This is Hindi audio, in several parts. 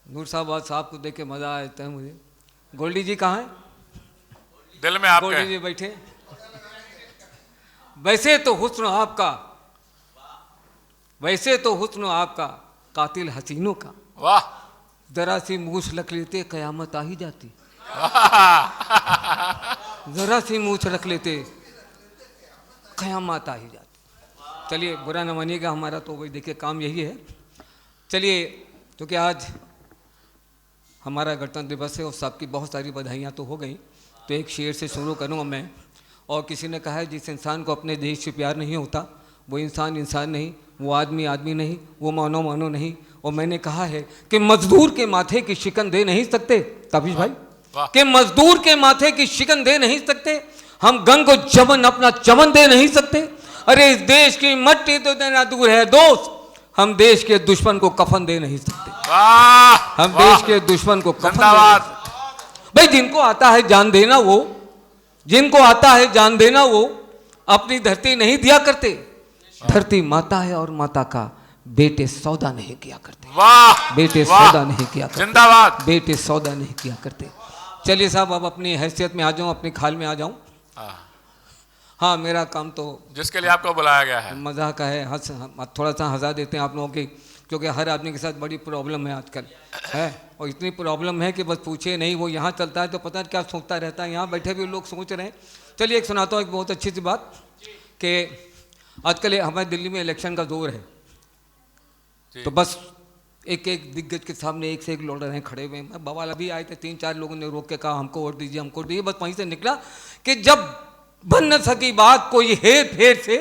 नूर साहब आज साहब को देख के मजा आता है मुझे। गोल्डी जी कहाँ हैं? दिल में आपके। गोल्डी जी बैठे। वैसे तो हुस्न आपका, वैसे तो हुस्न आपका कातिल हसीनों का। वाह। जरा सी मूछ रख लेते कयामत आ ही जाती। जरा सी मूछ रख लेते कयामत आ ही जाती। चलिए बुरा न मानिएगा, हमारा तो वही देखिए काम यही है। चलिए क्योंकि आज हमारा गणतंत्र दिवस है और सबकी बहुत सारी बधाइयाँ तो हो गई, तो एक शेर से शुरू करूँगा मैं। और किसी ने कहा है जिस इंसान को अपने देश से प्यार नहीं होता वो इंसान इंसान नहीं, वो आदमी आदमी नहीं, वो मानो मानो नहीं। और मैंने कहा है कि मजदूर के माथे की शिकन दे नहीं सकते ताबिश भाई, कि मजदूर के माथे की शिकन दे नहीं सकते, हम गंग और जमन अपना चमन दे नहीं सकते। अरे इस देश की मट्टी तो देना दूर है दोस्त, हम देश के दुश्मन को कफन दे नहीं सकते। हम देश के दुश्मन को कफन दे। भाई जिनको आता है जान देना, वो जिनको आता है जान देना वो अपनी धरती नहीं दिया करते। धरती माता है और माता का बेटे सौदा नहीं किया करते। वाह, बेटे सौदा नहीं किया करते। जिंदाबाद। बेटे सौदा नहीं किया करते। चलिए साहब अब अपनी हैसियत में आ जाऊं, अपनी खाल में आ जाऊं। हाँ मेरा काम तो जिसके लिए आपको बुलाया गया है मजाक का है, हंस थोड़ा सा हंसा देते हैं आप लोगों की, क्योंकि हर आदमी के साथ बड़ी प्रॉब्लम है आजकल है। और इतनी प्रॉब्लम है कि बस पूछे नहीं। वो यहाँ चलता है तो पता नहीं क्या सोचता रहता है, यहाँ बैठे भी लोग सोच रहे हैं। चलिए एक सुनाता हूँ एक बहुत अच्छी सी बात कि आजकल हमारे दिल्ली में इलेक्शन का दौर है, तो बस एक एक दिग्गज के सामने एक से एक लड़ रहे हैं खड़े हुए। बवाल अभी आए थे, 3-4 लोगों ने रोक के कहा हमको वोट दीजिए हमको दीजिए। बस वहीं से निकला कि जब बन न सकी बात कोई हेर फेर से,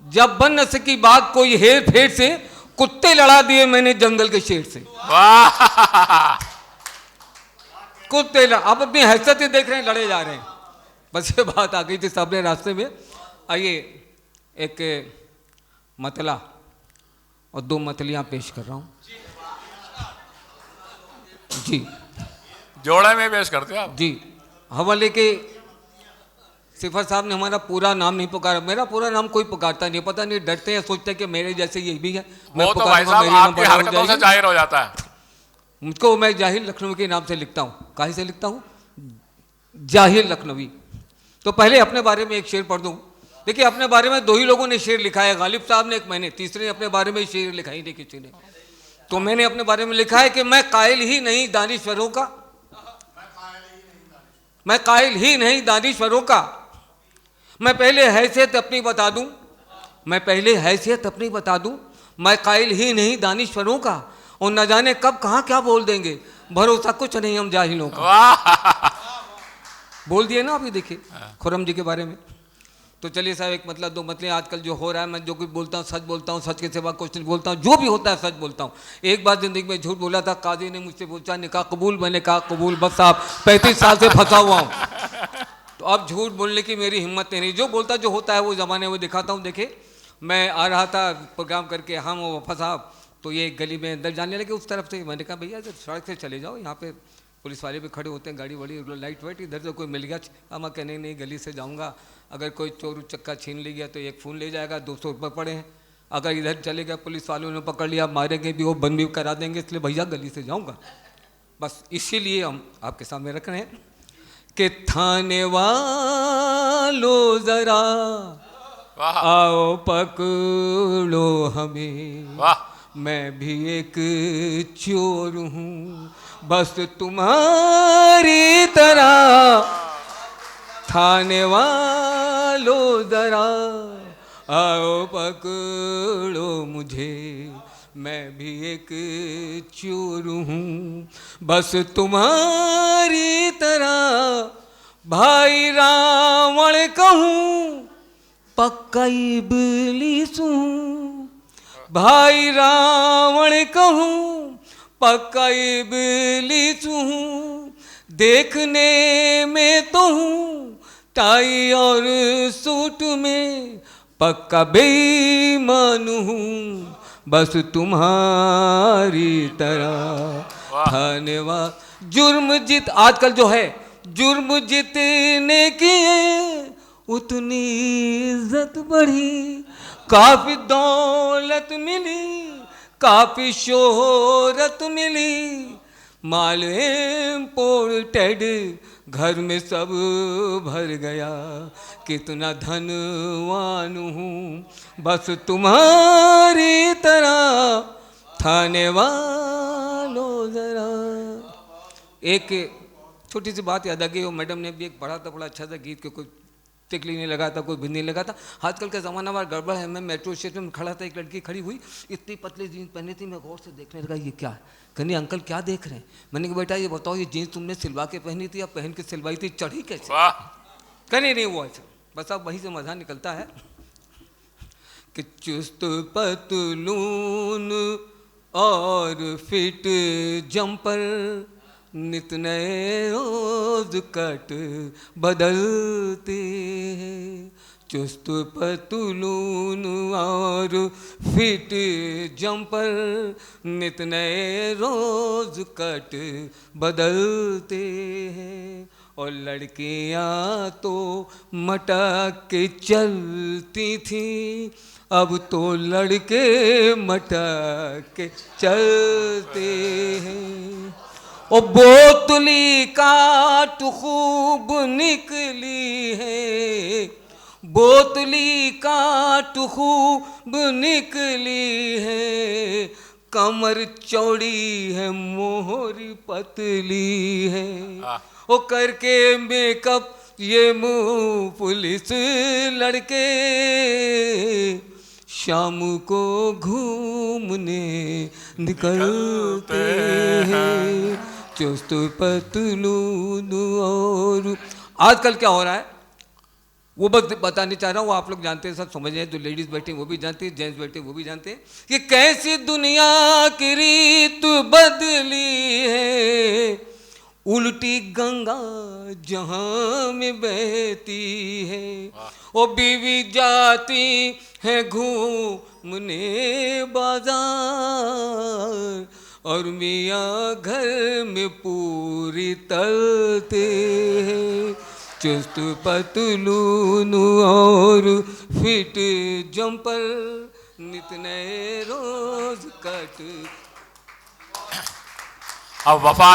जब बन न सकी बात कोई हेर फेर से, कुत्ते लड़ा दिए मैंने जंगल के शेर से। कुत्ते अब अपनी हैसियत ही देख रहे हैं, लड़े जा रहे हैं। बस ये बात आ गई थी सबने रास्ते में। आइए एक मतला और 2 मतलियां पेश कर रहा हूं जी। जोड़े में पेश करते हो आप जी। हवाले के सिफर साहब ने हमारा पूरा नाम नहीं पुकारा। मेरा पूरा नाम कोई पुकारता नहीं, पता नहीं डरते हैं, सोचते हैं कि मेरे जैसे ये भी है। वो तो भाई साहब आपकी हरकतों से जाहिर हो जाता है। मुझको मैं जाहिर लखनवी के नाम से लिखता हूँ। काहे से लिखता हूँ? जाहिर लखनवी। तो पहले अपने बारे में एक शेर पढ़ दूँ। देखिए अपने बारे में 2 ही लोगों ने शेर लिखा है, गालिब साहब ने एक मैंने, तीसरे ने अपने बारे में शेर लिखा ही नहीं किसी ने। तो मैंने अपने बारे में लिखा है कि मैं कायल ही नहीं दानिश्वरों का, मैं कायल ही नहीं दानिश्वरों का। मैं पहले हैसियत अपनी बता दूं, मैं पहले हैसियत अपनी बता दूं, मैं कायल ही नहीं दानिश्वरों का। और न जाने कब कहाँ क्या बोल देंगे, भरोसा कुछ नहीं हम जाहिलों का। बोल दिए ना अभी देखिए खुर्रम जी के बारे में। तो चलिए साहब एक मतलब 2 मतले आजकल जो हो रहा है, मैं जो कुछ बोलता हूँ सच बोलता हूँ, सच के सिवा कुछ नहीं बोलता हूँ, जो भी होता है सच बोलता हूँ। एक बार जिंदगी में झूठ बोला था, काजी ने मुझसे पूछा निकाह कबूल, मैंने कहा कबूल। बस साहब 35 साल से फंसा हुआ हूँ, तो अब झूठ बोलने की मेरी हिम्मत नहीं। जो बोलता जो होता है वो ज़माने में दिखाता हूँ। देखे मैं आ रहा था प्रोग्राम करके, हम वफा साहब तो ये गली में अंदर जाने लगे उस तरफ से। मैंने कहा भैया इधर सड़क से चले जाओ, यहाँ पे पुलिस वाले भी खड़े होते हैं, गाड़ी वाड़ी लाइट वाइट, इधर से कोई मिल गया। हम कहने नहीं गली से जाऊँगा, अगर कोई चोर चक्का छीन ले गया तो एक फ़ोन ले जाएगा, 200 रुपये पड़े हैं। अगर इधर चले गया पुलिस वालों ने पकड़ लिया, मारेंगे भी, वो बंद भी करा देंगे, इसलिए भैया गली से जाऊँगा। बस इसीलिए हम आपके सामने रख रहे हैं कि थाने वालों जरा आओ पकड़ो हमें, मैं भी एक चोर हूँ बस तुम्हारी तरह। थाने वालों जरा आओ पकड़ो मुझे, मैं भी एक चोर हूँ बस तुम्हारी तरह। भाई रावण कहूँ पक्का इब्लीस हूँ, भाई रावण कहूँ पक्का इब्लीस हूँ। देखने में तो हूँ टाई और सूट में, पक्का बेईमान हूँ बस तुम्हारी तरह। धन्यवाद। जुर्म जित आजकल जो है, जुर्म जितने की उतनी इज्जत बढ़ी, काफी दौलत मिली, काफी शोहरत मिली, माल इम्पोर्टेड घर में सब भर गया, कितना धनवान हूँ बस तुम्हारी तरह थाने वालों जरा। एक छोटी सी बात याद आ गई, वो मैडम ने भी एक पढ़ा था, बड़ा अच्छा था गीत के, कोई टिकली नहीं लगा था, कोई भी नहीं लगा था। आजकल का ज़माना बार गड़बड़ है। मैं मेट्रो स्टेशन में खड़ा था, एक लड़की खड़ी हुई, इतनी पतली जीन्स पहनी थी, मैं गौर से देखने लगा ये क्या है। कहनी अंकल क्या देख रहे हैं? मैंने कहा बेटा ये बताओ ये जीन्स तुमने सिलवा के पहनी थी या पहन के सिलवाई थी, चढ़ी कैसे? कहनी नहीं वो ऐसा, बस अब वहीं से मज़ा निकलता है कि चुस्त पतलून और फिट जंपर, नित नए रोज कट बदलते हैं। चुस्त पतलून और फिट जंपर, नित नए रोज कट बदलते हैं। और लड़कियां तो मटक के चलती थी, अब तो लड़के मटक के चलते हैं। ओ बोतली काट खूब निकली है, बोतली काट खूब निकली है, कमर चौड़ी है मोहरी पतली है। ओ करके मेकअप ये मुँह पुलिस लड़के, शाम को घूमने निकलते हैं। चुस्त पतलून और आजकल क्या हो रहा है वो बस बताने चाह रहा हूँ, वो आप लोग जानते हैं, सब समझ रहे हैं, जो लेडीज़ बैठे वो भी जानते हैं, जेंट्स बैठे वो भी जानते हैं कि कैसी दुनिया की रीत बदली है। उल्टी गंगा जहाँ में बहती है, ओ बीवी जाती है घूमने बाजार, और मियाँ घर में पूरी तलते हैं। चुस्त पतलून और फिट जंपर, नित नए रोज कट। अब वफा